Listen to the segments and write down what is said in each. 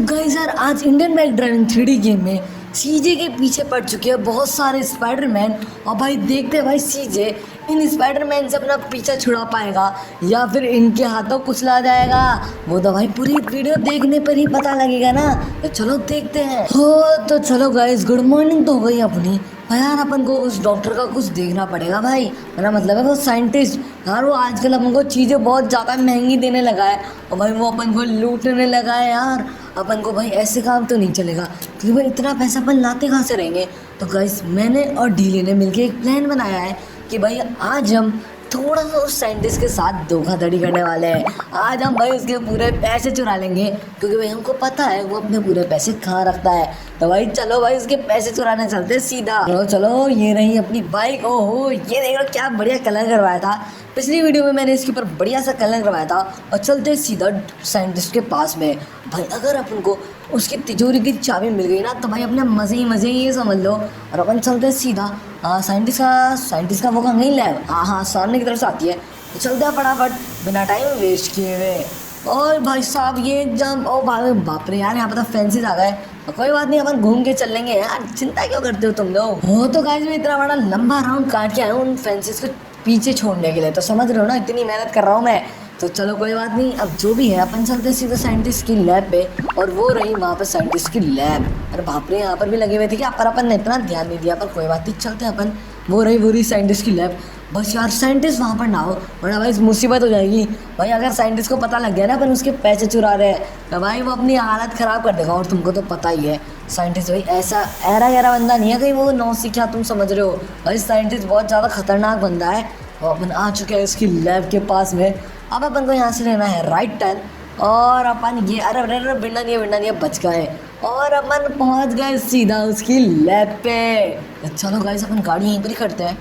Guys यार आज Indian bike driving 3D game में सीजे के पीछे पड़ चुके हैं बहुत सारे स्पाइडरमैन। और भाई देखते हैं भाई सीजे इन स्पाइडरमैन से अपना पीछा छुड़ा पाएगा या फिर इनके हाथों कुचला जाएगा। वो तो भाई पूरी वीडियो देखने पर ही पता लगेगा ना। तो चलो देखते हैं। हो तो चलो गाइस गुड मॉर्निंग तो हो गई अपनी। भाई यार अपन को उस डॉक्टर का कुछ देखना पड़ेगा भाई। मेरा मतलब है वो साइंटिस्ट यार वो आजकल अपन को चीज़ें बहुत ज़्यादा महंगी देने लगा है और भाई वो अपन को लूटने लगा है यार। अपन को भाई ऐसे काम तो नहीं चलेगा क्योंकि भाई इतना पैसा अपन लाते कहाँ से रहेंगे। तो गाइस मैंने और डीले ने मिलके एक प्लान बनाया है कि भाई आज हम थोड़ा सा उस साइंटिस्ट के साथ धोखाधड़ी करने वाले हैं। आज हम भाई उसके पूरे पैसे चुरा लेंगे क्योंकि भाई हमको पता है वो अपने पूरे पैसे कहाँ रखता है। तो भाई चलो भाई उसके पैसे चुराने चलते हैं सीधा। चलो चलो ये रही अपनी बाइक। ओहो ये देख लो क्या बढ़िया कलर करवाया था। पिछली वीडियो में मैंने इसके ऊपर बढ़िया सा कलर करवाया था। और चलते सीधा साइंटिस्ट के पास में। भाई अगर अपन को उसकी तिजोरी की चाबी मिल गई ना तो भाई अपने मज़े ही ये समझ लो। और अपन चलते सीधा साइंटिस्ट का वो कहाँ नहीं लैब। हाँ सामने की तरफ से आती है। तो चलते हैं फटाफट बिना टाइम वेस्ट किए हुए। और भाई साहब ये जब ओ भाई बाप रे यार यहाँ पर तो फैंसीज आ गए। तो कोई बात नहीं अपन घूम के चल लेंगे यार। चिंता क्यों करते हो तुम लोग। हो तो गाइस मैं इतना बड़ा लंबा राउंड काट के आया हूँ उन फैंसीज को पीछे छोड़ने के लिए। तो समझ रहे हो ना इतनी मेहनत कर रहा हूँ मैं। तो चलो कोई बात नहीं अब जो भी है अपन चलते सीधे साइंटिस्ट की लैब पे। और वो रही वहाँ पर साइंटिस्ट की लैब। अरे बाप रे यहाँ पर भी लगे हुए थे क्या पर अपन ने इतना ध्यान नहीं दिया। पर कोई बात नहीं चलते अपन। वो रही साइंटिस्ट की लैब। बस यार साइंटिस्ट वहाँ पर ना हो वरना भाई मुसीबत हो जाएगी। भाई अगर साइंटिस्ट को पता लग गया ना अपन उसके पैसे चुरा रहे हैं तो भाई वो अपनी हालत ख़राब कर देगा। और तुमको तो पता ही है साइंटिस्ट भाई ऐसा गहरा बंदा नहीं है कहीं वो नौसिखिया तुम समझ रहे हो। भाई साइंटिस्ट बहुत ज़्यादा खतरनाक बंदा है। और अपन आ चुके हैं उसकी लैब के पास में। अब अपन को यहाँ से लेना है राइट टर्न। और अपन ये अरे बिना नहीं बच गए। और अपन पहुँच गए सीधा उसकी लैब पे। चलो गाइस अपन गाड़ी यहीं पर ही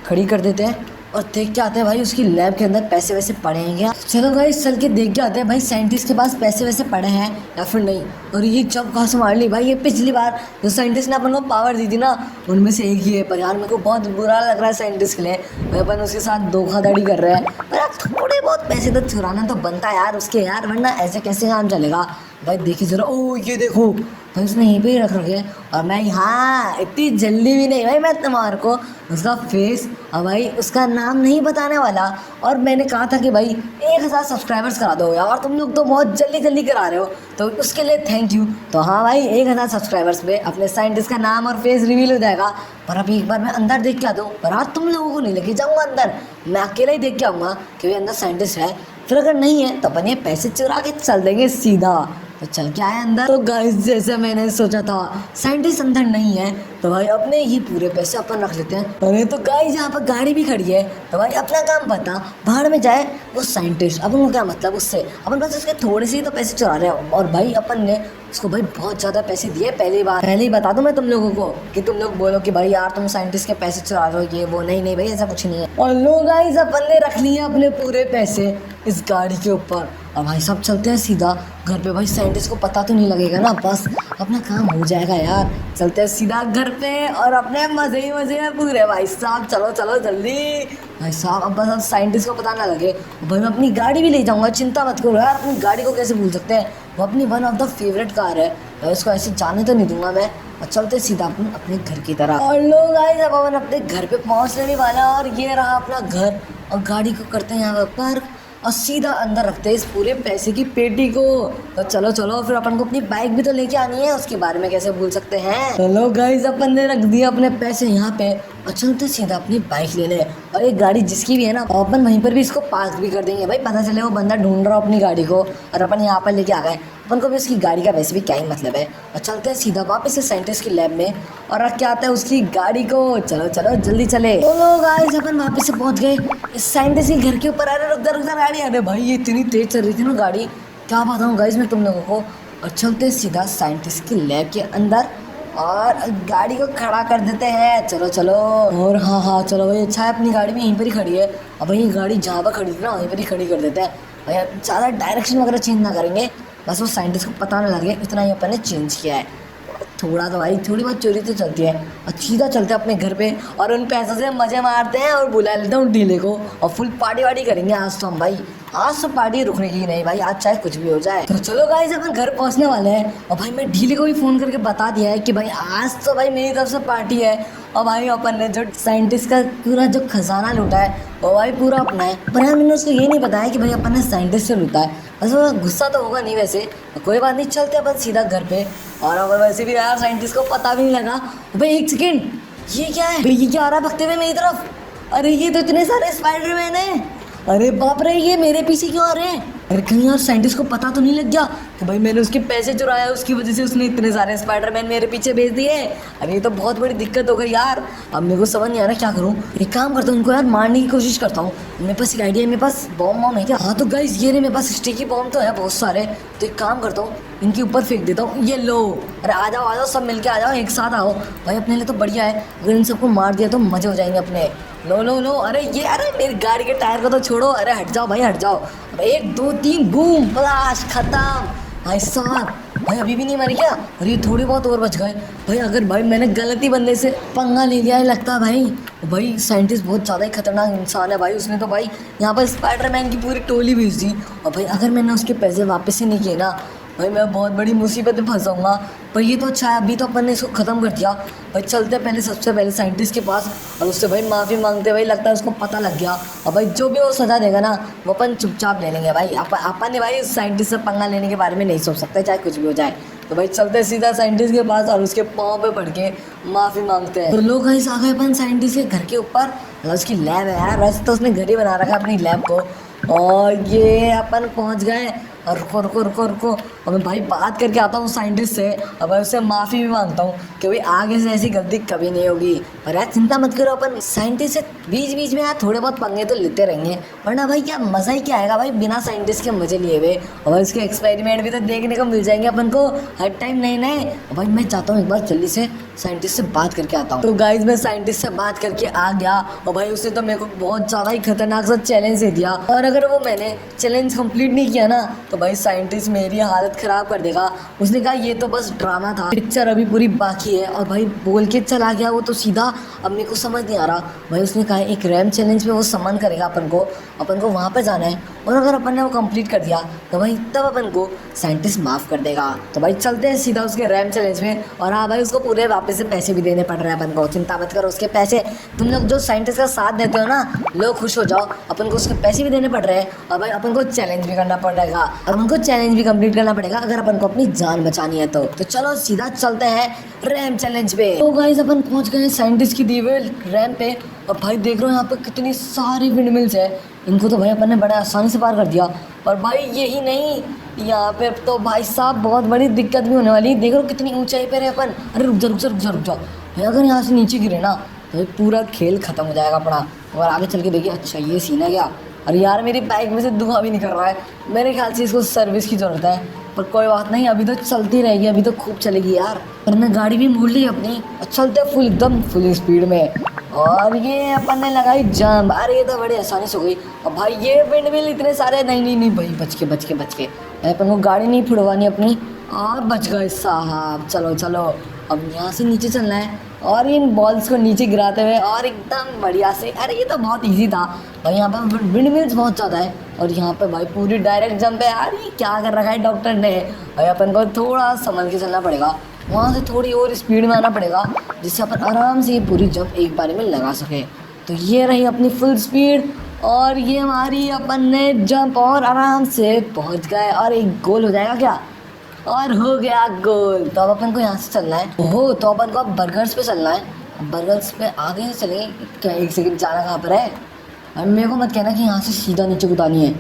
खड़ी कर देते हैं और देख के आते हैं भाई उसकी लैब के अंदर पैसे वैसे पड़े हैं क्या। चलो गाइस चल के देख के आते हैं भाई साइंटिस्ट के पास पैसे वैसे पड़े हैं या फिर नहीं। और ये जब कहाँ से मार ली भाई। ये पिछली बार जो साइंटिस्ट ने अपन को पावर दी थी ना उनमें से एक ही है। पर यार मेरे को बहुत बुरा लग रहा है साइंटिस्ट के लिए। भाई अपन उसके साथ धोखाधड़ी कर रहे हैं। पर यार थोड़े बहुत पैसे तो चुराना तो बनता है यार उसके यार वरना ऐसे कैसे काम चलेगा। भाई देखिए ज़रा ओ ये देखो भाई उसने यहीं पे ही रख रखे और मैं यहाँ इतनी जल्दी भी नहीं भाई मैं तुम्हारे को उसका फेस और भाई उसका नाम नहीं बताने वाला। और मैंने कहा था कि भाई 1000 सब्सक्राइबर्स करा दो यार तुम लोग तो बहुत जल्दी करा रहे हो तो उसके लिए थैंक यू। तो हाँ भाई 1000 सब्सक्राइबर्स पे अपने साइंटिस्ट का नाम और फेस रिवील हो जाएगा। पर अभी एक बार मैं अंदर देख के आ दूँ पर आज तुम लोगों को नहीं लेके जाऊँगा अंदर। मैं अकेला ही देख के आऊँगा कि भाई अंदर साइंटिस्ट है। फिर अगर नहीं है तो अपन ये पैसे चुरा के चल देंगे सीधा। तो चल के आए अंदर। तो गाइस जैसे मैंने सोचा था साइंटिस्ट अंदर नहीं है तो भाई अपने ही पूरे पैसे अपन रख लेते हैं। अरे तो गाइस यहाँ पर गाड़ी भी खड़ी है तो भाई अपना काम पता बाहर में जाए वो साइंटिस्ट अपन को क्या मतलब उससे। अपन बस उसके थोड़े से ही तो पैसे चुरा रहे हैं। और भाई अपन ने उसको भाई बहुत ज़्यादा पैसे दिए पहले ही बता दूं मैं तुम लोगों को कि तुम लोग बोलो कि भाई यार तुम साइंटिस्ट के पैसे चुरा रहे हो ये वो। नहीं भाई ऐसा कुछ नहीं है। और लो गाइस अपन ने रख लिए अपने पूरे पैसे इस गाड़ी के ऊपर। और भाई सब चलते हैं सीधा घर पे। भाई साइंटिस्ट को पता तो नहीं लगेगा ना बस अपना काम हो जाएगा यार। चलते हैं सीधा घर पे और अपने मज़े ही पूरे। भाई साहब चलो जल्दी। भाई साहब अब बस साइंटिस्ट को पता ना लगे। भाई मैं अपनी गाड़ी भी ले जाऊंगा चिंता मत करो यार। अपनी गाड़ी को कैसे भूल सकते हैं वो अपनी one of the favourite car है। भाई उसको ऐसे जाने तो नहीं दूंगा मैं। और चलते सीधा अपन अपने घर की तरह। और लोग गाइस अब अपन अपने घर पे पहुंचने भी वाला और ये रहा अपना घर। और गाड़ी को करते हैं यहाँ पर पार्क और सीधा अंदर रखते हैं इस पूरे पैसे की पेटी को। तो चलो फिर अपन को अपनी बाइक भी तो लेके आनी है उसके बारे में कैसे भूल सकते हैं। चलो गाइस अपन ने रख दिया अपने पैसे यहाँ पे और चलते सीधा अपनी बाइक लेने। और एक गाड़ी जिसकी भी है ना अपन वहीं पर भी इसको पार्क भी कर देंगे। भाई पता चले वो बंदा ढूंढ रहा हो अपनी गाड़ी को और अपन यहाँ पर लेके आ गए। अपन को भी उसकी गाड़ी का वैसे भी क्या ही मतलब है। और चलते हैं सीधा वापस से साइंटिस्ट की लैब में और रख के आता है उसकी गाड़ी को। चलो जल्दी चले। तो लोग गाइस अपन वापस से पहुंच गए इस साइंटिस्ट के घर के ऊपर। अरे रुक जा गाड़ी। अरे भाई ये इतनी तेज चल रही थी ना गाड़ी क्या बताऊँ गाइस मैं तुम लोगों को। और चलते सीधा साइंटिस्ट की लैब के अंदर और गाड़ी को खड़ा कर देते हैं। चलो और हाँ चलो भाई अच्छा है अपनी गाड़ी भी यहीं पर ही खड़ी है। अब भाई गाड़ी जहाँ पर खड़ी थी ना वहीं पर ही खड़ी कर देते हैं। भाई ज़्यादा डायरेक्शन वगैरह चेंज ना करेंगे बस वो साइंटिस्ट को पता ना लगे इतना ही अपन ने चेंज किया है। थोड़ा तो भाई थोड़ी बहुत चोरी तो चलती है। और सीधा चलते हैं अपने घर पे और उन पैसों से मज़े मारते हैं और बुला लेते हैं उन डीले को और फुल पार्टी वार्टी करेंगे आज तो हम भाई। आज तो पार्टी रुकने की नहीं भाई, आज चाहे कुछ भी हो जाए। तो चलो गाइस अपन घर पहुंचने वाले हैं और भाई मैं ढीले को भी फ़ोन करके बता दिया है कि भाई आज तो भाई मेरी तरफ से पार्टी है। और भाई अपन ने जो साइंटिस्ट का पूरा जो खजाना लूटा है वो भाई पूरा अपना है, पर यार मैंने उसको ये नहीं बताया कि भाई अपन ने साइंटिस्ट से लूटा है। बस वो गुस्सा तो होगा नहीं वैसे, कोई बात नहीं, चलते अपन सीधा घर पे। और अगर वैसे भी यार साइंटिस्ट को पता भी नहीं लगा। भाई एक सेकेंड, ये क्या है? ये क्या आ रहा है भगते हुए मेरी तरफ? अरे ये तो इतने सारे स्पाइडरमैन हैं। अरे बाप रे, ये मेरे पीछे क्यों आ रहे हैं? अरे कहीं यार साइंटिस्ट को पता तो नहीं लग गया कि भाई मैंने उसके पैसे चुराया, उसकी वजह से उसने इतने सारे स्पाइडरमैन मेरे पीछे भेज दिए। अरे ये तो बहुत बड़ी दिक्कत हो गई यार। अब मेरे को समझ नहीं आ रहा क्या करूँ। एक काम करता हूँ, उनको यार मारने की कोशिश करता हूँ। मेरे पास एक आइडिया है, मेरे पास बॉम्ब वॉम्ब है क्या? हाँ तो गाइस ये रहे मेरे पास स्टिकी बॉम्ब तो है बहुत सारे। तो एक काम करता हूँ, इनके ऊपर फेंक देता हूँ। ये लो, अरे आ जाओ सब मिलके आ जाओ, एक साथ आओ भाई, अपने लिए तो बढ़िया है। अगर इन सबको मार दिया तो मजे हो जाएंगे अपने। लो लो लो, अरे ये, अरे मेरी गाड़ी के टायर को तो छोड़ो, अरे हट जाओ भाई हट जाओ। 1 2 3 बूम, ब्लास्ट, खत्म। भाई साहब, भाई अभी भी नहीं मर गया? अरे ये थोड़े बहुत और बच गए। भाई अगर भाई मैंने गलती बंदे से पंगा ले लिया है लगता है भाई। भाई साइंटिस्ट बहुत ज़्यादा ही खतरनाक इंसान है भाई, उसने तो भाई यहाँ पर स्पाइडरमैन की पूरी टोली भेज दी। और भाई अगर मैंने उसके पैसे वापस ही नहीं किए ना भाई, मैं बहुत बड़ी मुसीबत में फंसाऊंगा। पर ये तो अच्छा है, अभी तो अपन ने इसको ख़त्म कर दिया। भाई चलते पहले सबसे पहले साइंटिस्ट के पास और उससे भाई माफ़ी मांगते। भाई लगता है उसको पता लग गया। और भाई जो भी वो सज़ा देगा ना वो अपन चुपचाप ले लेंगे भाई। अपन ने भाई साइंटिस्ट से पंगा लेने के बारे में नहीं सोच सकते, चाहे कुछ भी हो जाए। तो भाई चलते सीधा साइंटिस्ट के पास और उसके पाँव पे पड़ के माफ़ी मांगते हैं। तो लोग गाइस आ गए अपन साइंटिस्ट के घर के ऊपर। मतलब उसकी लैब है यार, वैसे तो उसने घर ही बना रखा है अपनी लैब को। और ये अपन पहुंच गए। और रुको रुको रुको रुको, और मैं भाई बात करके आता हूँ साइंटिस्ट से। अब मैं उससे माफ़ी भी मांगता हूँ कि भाई आगे से ऐसी गलती कभी नहीं होगी। और यार चिंता मत करो, अपन साइंटिस्ट से बीच बीच में यार थोड़े बहुत पंगे तो लेते रहेंगे, वरना भाई क्या मज़ा ही क्या आएगा भाई बिना साइंटिस्ट के मज़े लिए हुए। और भाई उसके एक्सपेरिमेंट भी तो देखने को मिल जाएंगे अपन को हर टाइम नए नए। और भाई मैं चाहता हूँ एक बार जल्दी से साइंटिस्ट से बात करके आता हूँ। तो गाइज मैं साइंटिस्ट से बात करके आ गया। और भाई उसने तो मेरे को बहुत ज़्यादा ही खतरनाक सा चैलेंज दे दिया, और अगर वो मैंने चैलेंज कंप्लीट नहीं किया ना तो भाई साइंटिस्ट मेरी हालत ख़राब कर देगा। उसने कहा ये तो बस ड्रामा था, पिक्चर अभी पूरी बाकी है। और भाई बोल के चला गया वो तो सीधा। अब मेरे को समझ नहीं आ रहा भाई, उसने कहा एक रैम चैलेंज पे वो सम्मान करेगा अपन को वहाँ पर जाना है। और अगर अपन ने वो कंप्लीट कर दिया तो भाई तब अपन को साइंटिस्ट माफ़ कर देगा। तो भाई चलते हैं सीधा उसके रैम चैलेंज में। और हाँ भाई उसको पूरे वापस से पैसे भी देने पड़ रहे हैं अपन को, चिंता मत करो उसके पैसे। तुम लोग जो साइंटिस्ट का साथ देते हो ना, लोग खुश हो जाओ। अपन को उसके पैसे भी देने पड़ रहे हैं और भाई अपन को चैलेंज भी करना पड़ेगा। अपन को चैलेंज भी कंप्लीट करना पड़ेगा अगर अपन को अपनी जान बचानी है तो चलो सीधा चलते हैं रैम चैलेंज पे। तो गाइस अपन पहुंच गए साइंटिस्ट की दी हुई रैम पे। और भाई देख रहे हो यहाँ पे कितनी सारी विंडमिल्स है, इनको तो भाई अपन ने बड़े आसानी से पार कर दिया। और भाई यही नहीं, यहाँ पे तो भाई साहब बहुत बड़ी दिक्कत भी होने वाली है। देख रहे हो कितनी ऊंचाई पे है अपन। अरे रुक जा रुक जा रुक जा रुक जा भाई, अगर यहाँ से नीचे गिरे ना तो पूरा खेल खत्म हो जाएगा अपना। और आगे चल के देखिए, अच्छा ये सीन है क्या? अरे यार मेरी बाइक में से धुआं भी निकल रहा है, मेरे ख्याल से इसको सर्विस की ज़रूरत है। पर कोई बात नहीं, अभी तो चलती रहेगी, अभी तो खूब चलेगी यार। पर मैं गाड़ी भी मोड़ ली अपनी, चलते फुल एकदम फुल स्पीड में। और ये अपन ने लगाई जंप। अरे ये तो बड़ी आसानी से हो गई। और भाई ये विंडमिल इतने सारे, नहीं भाई बच के अपन को गाड़ी नहीं फुड़वानी अपनी। और बच गए साहब। चलो अब यहाँ से नीचे चलना है और इन बॉल्स को नीचे गिराते हुए और एकदम बढ़िया से। अरे ये तो बहुत इजी था भाई, यहाँ पर विंडमिल्स बहुत ज़्यादा है और यहाँ पे भाई पूरी डायरेक्ट जंप है। यार ये क्या कर रखा है डॉक्टर ने भाई, अपन को थोड़ा संभल के चलना पड़ेगा, वहाँ से थोड़ी और स्पीड में आना पड़ेगा जिससे अपन आराम से ये पूरी जंप एक बार में लगा सके। तो ये रही अपनी फुल स्पीड और ये हमारी अपन ने जंप और आराम से पहुँच गए। और एक गोल हो जाएगा क्या? और हो गया गोल। तो अब अपन को यहाँ से चलना है। ओहो, तो अपन को अब बर्गर्स पे चलना है। बर्गर्स पे आगे से चलेंगे क्या? एक सेकंड, जाना कहाँ पर है? और मेरे को मत कहना कि यहाँ से सीधा नीचे उतारनी है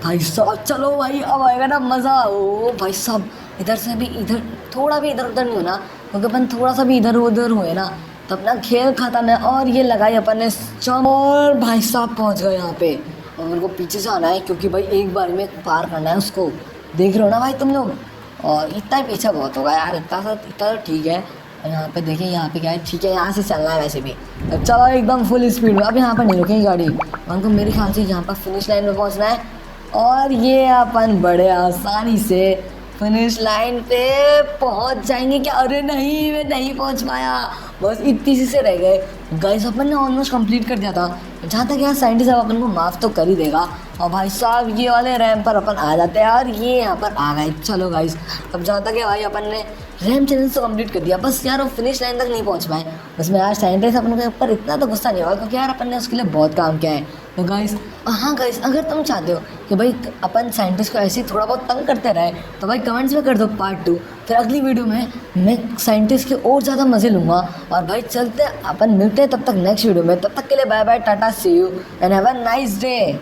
भाई साहब। चलो भाई अब आएगा ना मज़ा। ओ भाई साहब, इधर से भी इधर थोड़ा भी इधर उधर नहीं होना, क्योंकि अपन थोड़ा सा भी इधर उधर हुए ना तो अपना खेल खत्म है। और ये लगाई अपन ने जंप और भाई साहब पहुँच गए यहाँ पे। और मेरे को पीछे से आना है क्योंकि भाई एक बार में पार करना है उसको। देख रहे हो ना भाई तुम लोग, और इतना ही पीछे बहुत होगा यार, इतना तो ठीक है। और यहाँ पे देखिए, यहाँ पे क्या है, ठीक है यहाँ से चलना है वैसे भी। अब चलो एकदम फुल स्पीड में। अब यहाँ पर नहीं रुकेगी गाड़ी, हमको मेरे ख्याल से यहाँ पर फिनिश लाइन में पहुँचना है। और ये अपन बड़े आसानी से फिनिश लाइन पे पहुंच जाएंगे क्या? अरे नहीं, मैं नहीं पहुंच पाया, बस इतनी सी से रह गए। गाइस अपन ने ऑलमोस्ट कंप्लीट कर दिया था। जहाँ तक यार साइंटिस्ट अब अपन को माफ़ तो कर ही देगा। और भाई साहब ये वाले रैंप पर अपन आ जाते हैं और ये यहाँ पर आ गए। चलो गाइस, अब जहाँ तक है भाई अपन ने रैम चैलेंज तो कंप्लीट कर दिया, बस यार वो फिनिश लाइन तक नहीं पहुँच पाए। बस मैं यार साइंटिस्ट अपन के ऊपर इतना तो गुस्सा नहीं हुआ, क्योंकि यार अपन ने उसके लिए बहुत काम किया है। तो गाइस, हाँ गाइस, अगर तुम चाहते हो कि भाई अपन साइंटिस्ट को ऐसे ही थोड़ा बहुत तंग करते रहे, तो भाई कमेंट्स में कर दो पार्ट 2। फिर अगली वीडियो में मैं साइंटिस्ट के और ज़्यादा मज़े लूँगा। और भाई चलते अपन मिलते हैं तब तक नेक्स्ट वीडियो में। तब तक के लिए बाय बाय, टाटा, see you and have a nice day.